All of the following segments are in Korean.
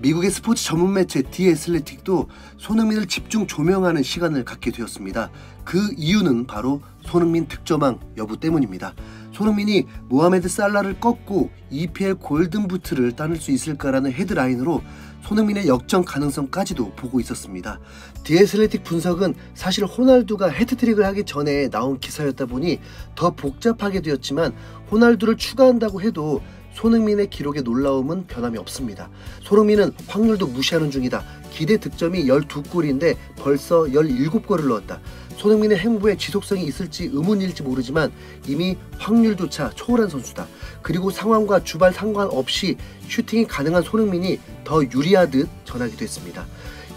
미국의 스포츠 전문 매체 디 애슬레틱도 손흥민을 집중 조명하는 시간을 갖게 되었습니다. 그 이유는 바로 손흥민 득점왕 여부 때문입니다. 손흥민이 모하메드 살라를 꺾고 EPL 골든부트를 따낼 수 있을까라는 헤드라인으로 손흥민의 역전 가능성까지도 보고 있었습니다. 디 애슬레틱 분석은 사실 호날두가 헤트트릭을 하기 전에 나온 기사였다 보니 더 복잡하게 되었지만 호날두를 추가한다고 해도 손흥민의 기록의 놀라움은 변함이 없습니다. 손흥민은 확률도 무시하는 중이다. 기대 득점이 12골인데 벌써 17골을 넣었다. 손흥민의 행보에 지속성이 있을지 의문일지 모르지만 이미 확률조차 초월한 선수다. 그리고 상황과 주발 상관없이 슈팅이 가능한 손흥민이 더 유리하듯 전하기도 했습니다.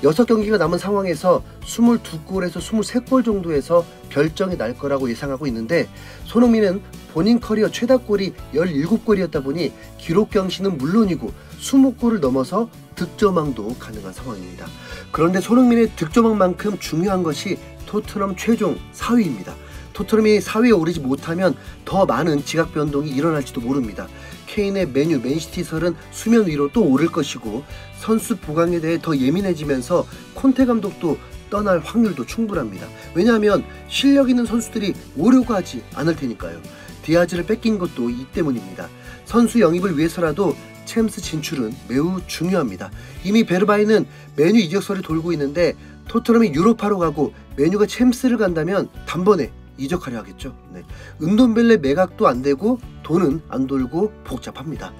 6경기가 남은 상황에서 22골에서 23골 정도에서 결정이 날 거라고 예상하고 있는데 손흥민은 본인 커리어 최다골이 17골이었다 보니 기록 경신은 물론이고 20골을 넘어서 득점왕도 가능한 상황입니다. 그런데 손흥민의 득점왕만큼 중요한 것이 토트넘 최종 4위입니다. 토트넘이 4위에 오르지 못하면 더 많은 지각 변동이 일어날지도 모릅니다. 케인의 맨유, 맨시티설은 수면 위로 또 오를 것이고 선수 보강에 대해 더 예민해지면서 콘테 감독도 떠날 확률도 충분합니다. 왜냐하면 실력 있는 선수들이 오려고 하지 않을 테니까요. 디아즈를 뺏긴 것도 이 때문입니다. 선수 영입을 위해서라도 챔스 진출은 매우 중요합니다. 이미 베르바이는 맨유 이적설이 돌고 있는데 토트넘이 유로파로 가고 맨유가 챔스를 간다면 단번에 이적하려 하겠죠. 은돈벨레 매각도 안 되고 돈은 안 돌고 복잡합니다.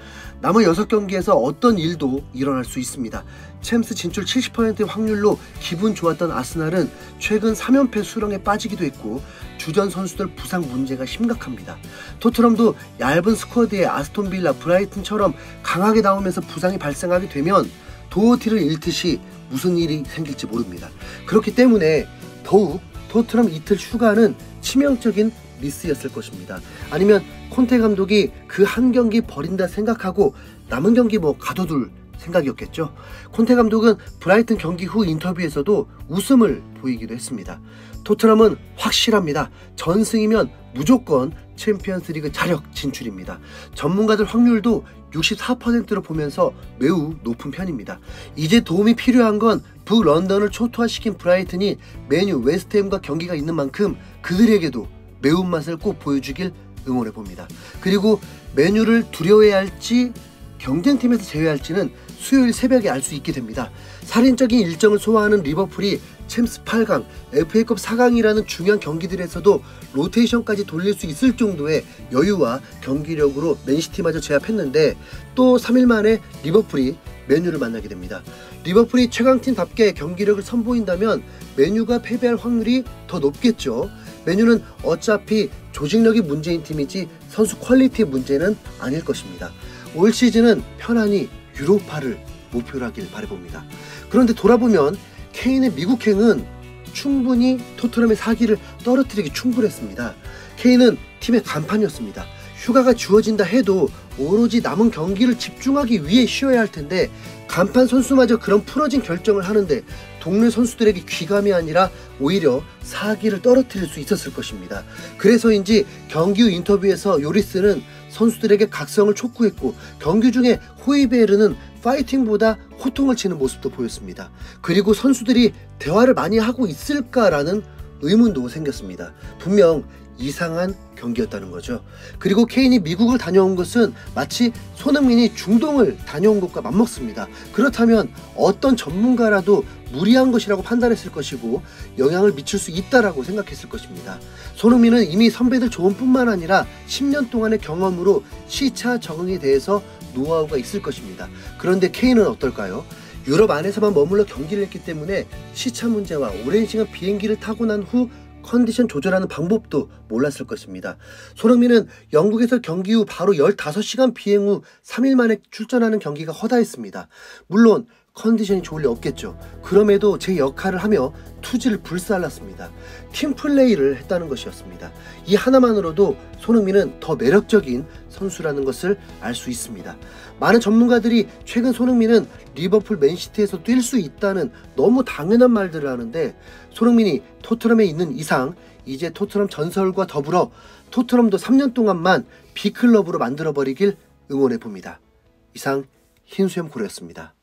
남은 6경기에서 어떤 일도 일어날 수 있습니다. 챔스 진출 70%의 확률로 기분 좋았던 아스날은 최근 3연패 수렁에 빠지기도 했고 주전 선수들 부상 문제가 심각합니다. 토트넘도 얇은 스쿼드에 아스톤 빌라, 브라이튼처럼 강하게 나오면서 부상이 발생하게 되면 도어티를 잃듯이 무슨 일이 생길지 모릅니다. 그렇기 때문에 더욱 토트넘 이틀 휴가는 치명적인 미스였을 것입니다. 아니면 콘테 감독이 그 한 경기 버린다 생각하고 남은 경기 가둬둘 생각이었겠죠. 콘테 감독은 브라이튼 경기 후 인터뷰에서도 웃음을 보이기도 했습니다. 토트넘은 확실합니다. 전승이면 무조건 챔피언스리그 자력 진출입니다. 전문가들 확률도 64%로 보면서 매우 높은 편입니다. 이제 도움이 필요한 건 북런던을 초토화시킨 브라이튼이 맨유, 웨스트햄과 경기가 있는 만큼 그들에게도 매운맛을 꼭 보여주길 응원해봅니다. 그리고 맨유를 두려워해야 할지 경쟁팀에서 제외할지는 수요일 새벽에 알 수 있게 됩니다. 살인적인 일정을 소화하는 리버풀이 챔스 8강, FA컵 4강이라는 중요한 경기들에서도 로테이션까지 돌릴 수 있을 정도의 여유와 경기력으로 맨시티마저 제압했는데 또 3일 만에 리버풀이 맨유를 만나게 됩니다. 리버풀이 최강팀답게 경기력을 선보인다면 맨유가 패배할 확률이 더 높겠죠. 맨유는 어차피 조직력이 문제인 팀이지 선수 퀄리티의 문제는 아닐 것입니다. 올 시즌은 편안히 유로파를 목표로 하길 바라봅니다. 그런데 돌아보면 케인의 미국행은 충분히 토트넘의 사기를 떨어뜨리기 충분했습니다. 케인은 팀의 간판이었습니다. 휴가가 주어진다 해도 오로지 남은 경기를 집중하기 위해 쉬어야 할 텐데 간판 선수마저 그런 풀어진 결정을 하는데 동료 선수들에게 귀감이 아니라 오히려 사기를 떨어뜨릴 수 있었을 것입니다. 그래서인지 경기 후 인터뷰에서 요리스는 선수들에게 각성을 촉구했고 경기 중에 호이베르는 파이팅보다 호통을 치는 모습도 보였습니다. 그리고 선수들이 대화를 많이 하고 있을까라는 의문도 생겼습니다. 분명 이상한 경기였다는 거죠. 그리고 케인이 미국을 다녀온 것은 마치 손흥민이 중동을 다녀온 것과 맞먹습니다. 그렇다면 어떤 전문가라도 무리한 것이라고 판단했을 것이고 영향을 미칠 수 있다라고 생각했을 것입니다. 손흥민은 이미 선배들 조언뿐만 아니라 10년 동안의 경험으로 시차 적응에 대해서 노하우가 있을 것입니다. 그런데 케인은 어떨까요? 유럽 안에서만 머물러 경기를 했기 때문에 시차 문제와 오랜 시간 비행기를 타고 난 후 컨디션 조절하는 방법도 몰랐을 것입니다. 손흥민은 영국에서 경기 후 바로 15시간 비행 후 3일 만에 출전하는 경기가 허다했습니다. 물론 컨디션이 좋을 리 없겠죠. 그럼에도 제 역할을 하며 투지를 불살랐습니다. 팀플레이를 했다는 것이었습니다. 이 하나만으로도 손흥민은 더 매력적인 선수라는 것을 알 수 있습니다. 많은 전문가들이 최근 손흥민은 리버풀, 맨시티에서 뛸 수 있다는 너무 당연한 말들을 하는데 손흥민이 토트넘에 있는 이상 이제 토트넘 전설과 더불어 토트넘도 3년 동안만 B클럽으로 만들어버리길 응원해봅니다. 이상 흰수염 고래였습니다.